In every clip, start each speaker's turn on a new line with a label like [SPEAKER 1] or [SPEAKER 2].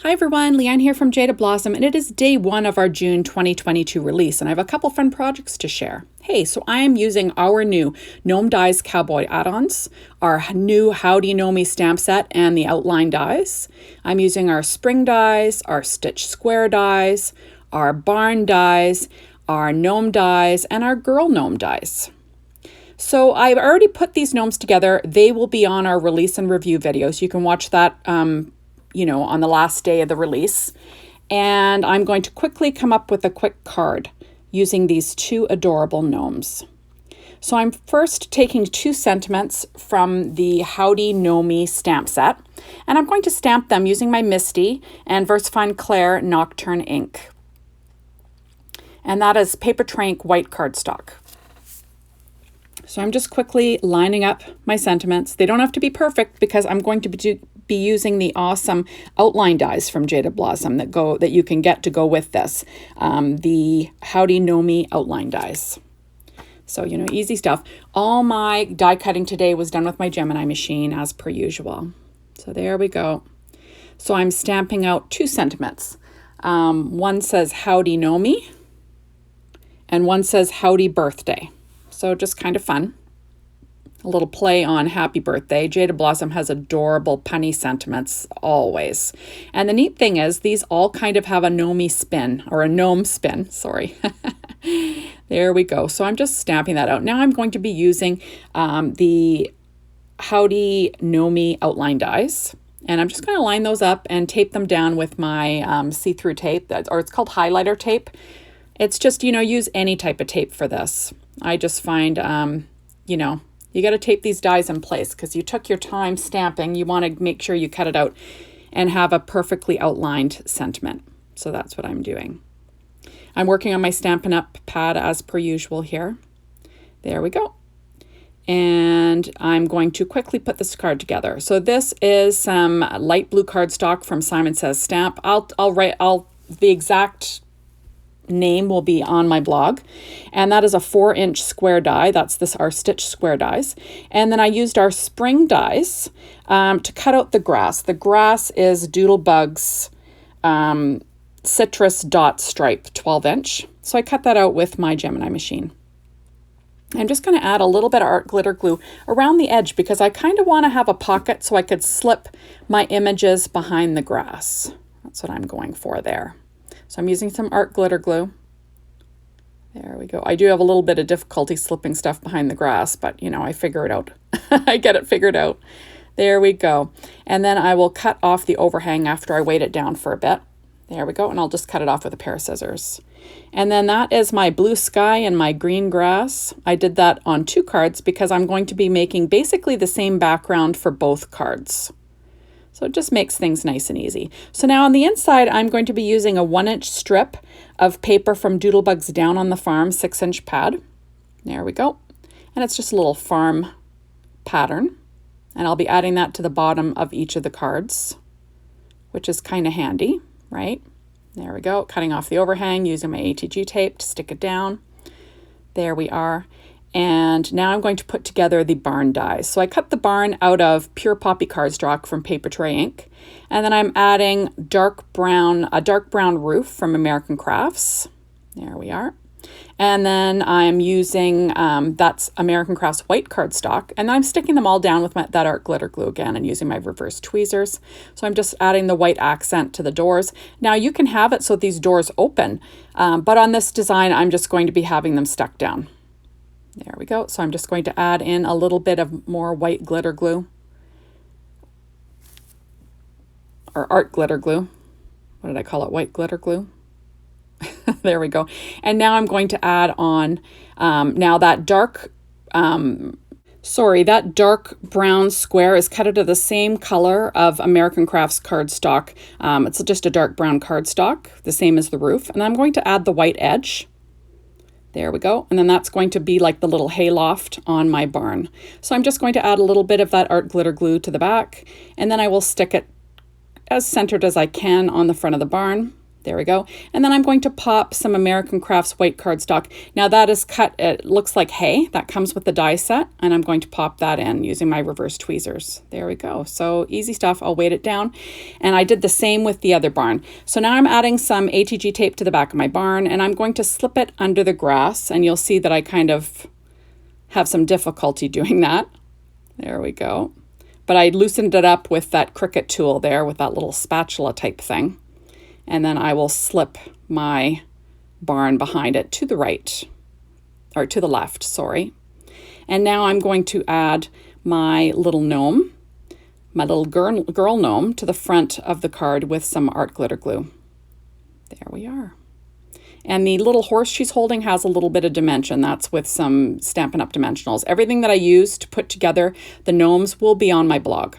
[SPEAKER 1] Hi everyone, Leanne here from Jaded Blossom, and it is day one of our June 2022 release, and I have a couple fun projects to share. Hey, so I am using our new Gnome Dies Cowboy Add Ons, our new Howdy Gnomie stamp set, and the outline dies. I'm using our spring dies, our stitch square dies, our barn dies, our gnome dies, and our girl gnome dies. So I've already put these gnomes together. They will be on our release and review videos. You can watch that on the last day of the release. And I'm going to quickly come up with a quick card using these two adorable gnomes. So I'm first taking 2 sentiments from the Howdy Gnomie stamp set, and I'm going to stamp them using my Misty and Versafine Claire Nocturne ink. And that is paper tray ink white cardstock. So I'm just quickly lining up my sentiments. They don't have to be perfect because I'm going to be using the awesome outline dies from Jaded Blossom that you can get to go with this, the Howdy Gnomie outline dies. So, easy stuff. All my die cutting today was done with my Gemini machine as per usual. So there we go. So I'm stamping out 2 sentiments. One says Howdy Gnomie and one says Howdy Birthday. So just kind of fun. A little play on happy birthday. Jaded Blossom has adorable punny sentiments always. And the neat thing is these all kind of have a gnome spin, or a gnome spin, sorry. There we go. So I'm just stamping that out. Now I'm going to be using the Howdy Gnomie outline dies. And I'm just going to line those up and tape them down with my see-through tape, or it's called highlighter tape. It's just, use any type of tape for this. I just find, you got to tape these dies in place because you took your time stamping. You want to make sure you cut it out and have a perfectly outlined sentiment. So that's what I'm doing. I'm working on my Stampin' Up! Pad as per usual here. There we go. And I'm going to quickly put this card together. So this is some light blue cardstock from Simon Says Stamp. The exact name will be on my blog, and that is a 4-inch square die. That's our stitch square dies. And then I used our spring dies to cut out the grass. The grass is Doodlebug's citrus dot stripe 12-inch. So I cut that out with my Gemini machine. I'm just going to add a little bit of art glitter glue around the edge because I kind of want to have a pocket so I could slip my images behind the grass. That's what I'm going for there. So I'm using some art glitter glue. There we go. I do have a little bit of difficulty slipping stuff behind the grass, but I figure it out. I get it figured out. There we go. And then I will cut off the overhang after I weight it down for a bit. There we go. And I'll just cut it off with a pair of scissors. And then that is my blue sky and my green grass. I did that on 2 cards because I'm going to be making basically the same background for both cards. So it just makes things nice and easy. So now on the inside, I'm going to be using a 1-inch strip of paper from Doodlebug's Down on the Farm 6-inch pad. There we go. And it's just a little farm pattern. And I'll be adding that to the bottom of each of the cards, which is kind of handy, right? There we go. Cutting off the overhang using my ATG tape to stick it down. There we are. And now I'm going to put together the barn dies. So I cut the barn out of pure poppy cardstock from paper tray ink. And then I'm adding a dark brown roof from American Crafts. There we are. And then I'm using, that's American Crafts white cardstock. And then I'm sticking them all down with that art glitter glue again and using my reverse tweezers. So I'm just adding the white accent to the doors. Now you can have it so these doors open, but on this design, I'm just going to be having them stuck down. There we go. So I'm just going to add in a little bit of more white glitter glue, or art glitter glue. What did I call it? White glitter glue. There we go. And now I'm going to add on, now that dark brown square is cut out of the same color of American Crafts cardstock. It's just a dark brown cardstock, the same as the roof. And I'm going to add the white edge. There we go. And then that's going to be like the little hayloft on my barn. So I'm just going to add a little bit of that art glitter glue to the back, and then I will stick it as centered as I can on the front of the barn. There we go. And then I'm going to pop some American Crafts white cardstock. Now that is cut, it looks like hay. That comes with the die set. And I'm going to pop that in using my reverse tweezers. There we go. So easy stuff. I'll weight it down. And I did the same with the other barn. So now I'm adding some ATG tape to the back of my barn, and I'm going to slip it under the grass. And you'll see that I kind of have some difficulty doing that. There we go. But I loosened it up with that Cricut tool there with that little spatula type thing. And then I will slip my barn behind it to the right, or to the left, sorry. And now I'm going to add my little gnome, my little girl gnome, to the front of the card with some art glitter glue. There we are. And the little horse she's holding has a little bit of dimension. That's with some Stampin' Up! Dimensionals. Everything that I used to put together the gnomes will be on my blog.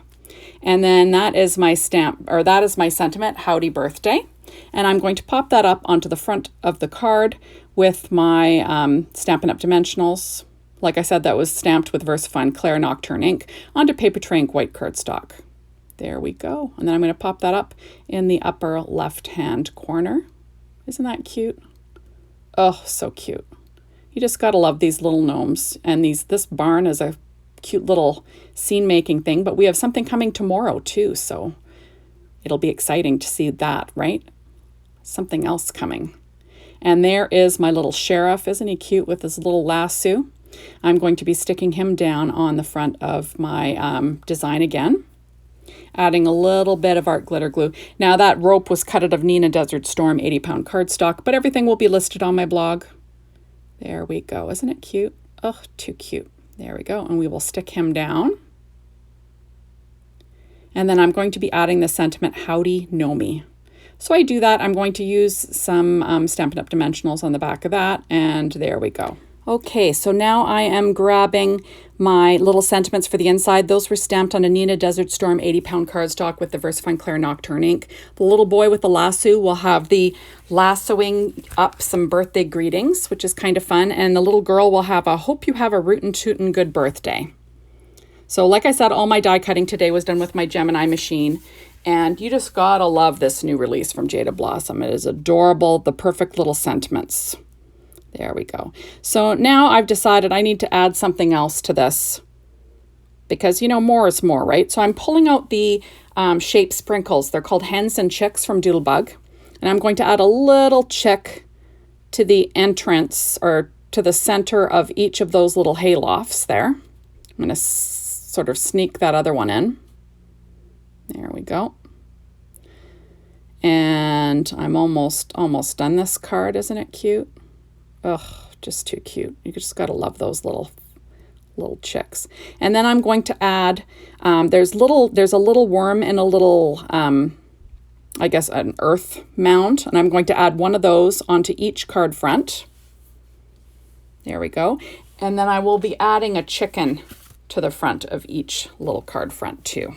[SPEAKER 1] And then that is my that is my sentiment, Howdy Birthday. And I'm going to pop that up onto the front of the card with my Stampin' Up! Dimensionals. Like I said, that was stamped with VersaFine Claire Nocturne ink onto paper tray ink white cardstock. There we go. And then I'm going to pop that up in the upper left-hand corner. Isn't that cute? Oh, so cute. You just got to love these little gnomes. And this barn is a cute little scene-making thing, but we have something coming tomorrow too, so it'll be exciting to see that, right? Something else coming. And there is my little sheriff. Isn't he cute with his little lasso? I'm going to be sticking him down on the front of my design again, adding a little bit of art glitter glue. Now that rope was cut out of Nina Desert Storm 80-pound cardstock, but everything will be listed on my blog. There we go. Isn't it cute? Oh, too cute. There we go. And we will stick him down. And then I'm going to be adding the sentiment Howdy Gnomie. So I do that. I'm going to use some Stampin' Up! Dimensionals on the back of that. And there we go. Okay, so now I am grabbing my little sentiments for the inside. Those were stamped on a Nina Desert Storm 80-pound cardstock with the VersaFine Claire Nocturne ink. The little boy with the lasso will have the lassoing up some birthday greetings, which is kind of fun. And the little girl will have a hope you have a rootin' tootin' good birthday. So like I said, all my die cutting today was done with my Gemini machine. And you just gotta love this new release from Jaded Blossom. It is adorable, the perfect little sentiments. There we go. So now I've decided I need to add something else to this because, you know, more is more, right? So I'm pulling out the shape sprinkles. They're called Hens and Chicks from Doodlebug. And I'm going to add a little chick to the entrance or to the center of each of those little hay lofts there. I'm going to sort of sneak that other one in. There we go. And I'm almost done this card. Isn't it cute? Oh, just too cute. You just got to love those little chicks. And then I'm going to add, there's a little worm and a little, I guess, an earth mound. And I'm going to add one of those onto each card front. There we go. And then I will be adding a chicken to the front of each little card front too.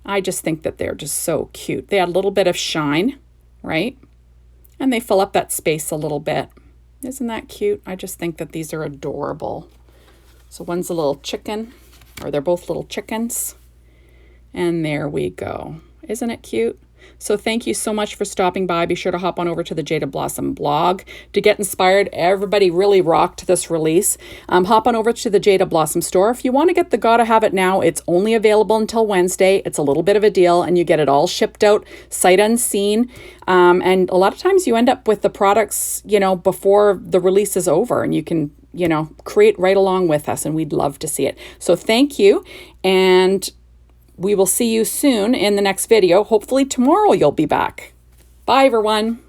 [SPEAKER 1] I just think that they're just so cute. They add a little bit of shine, right? And they fill up that space a little bit. Isn't that cute? I just think that these are adorable. So one's a little chicken, or they're both little chickens. And there we go. Isn't it cute? So thank you so much for stopping by. Be sure to hop on over to the Jaded Blossom blog to get inspired. Everybody really rocked this release. Hop on over to the Jaded Blossom store. If you want to get the Gotta Have It Now, it's only available until Wednesday. It's a little bit of a deal and you get it all shipped out sight unseen. And a lot of times you end up with the products, you know, before the release is over and you can, you know, create right along with us and we'd love to see it. So thank you. And we will see you soon in the next video. Hopefully tomorrow you'll be back. Bye, everyone.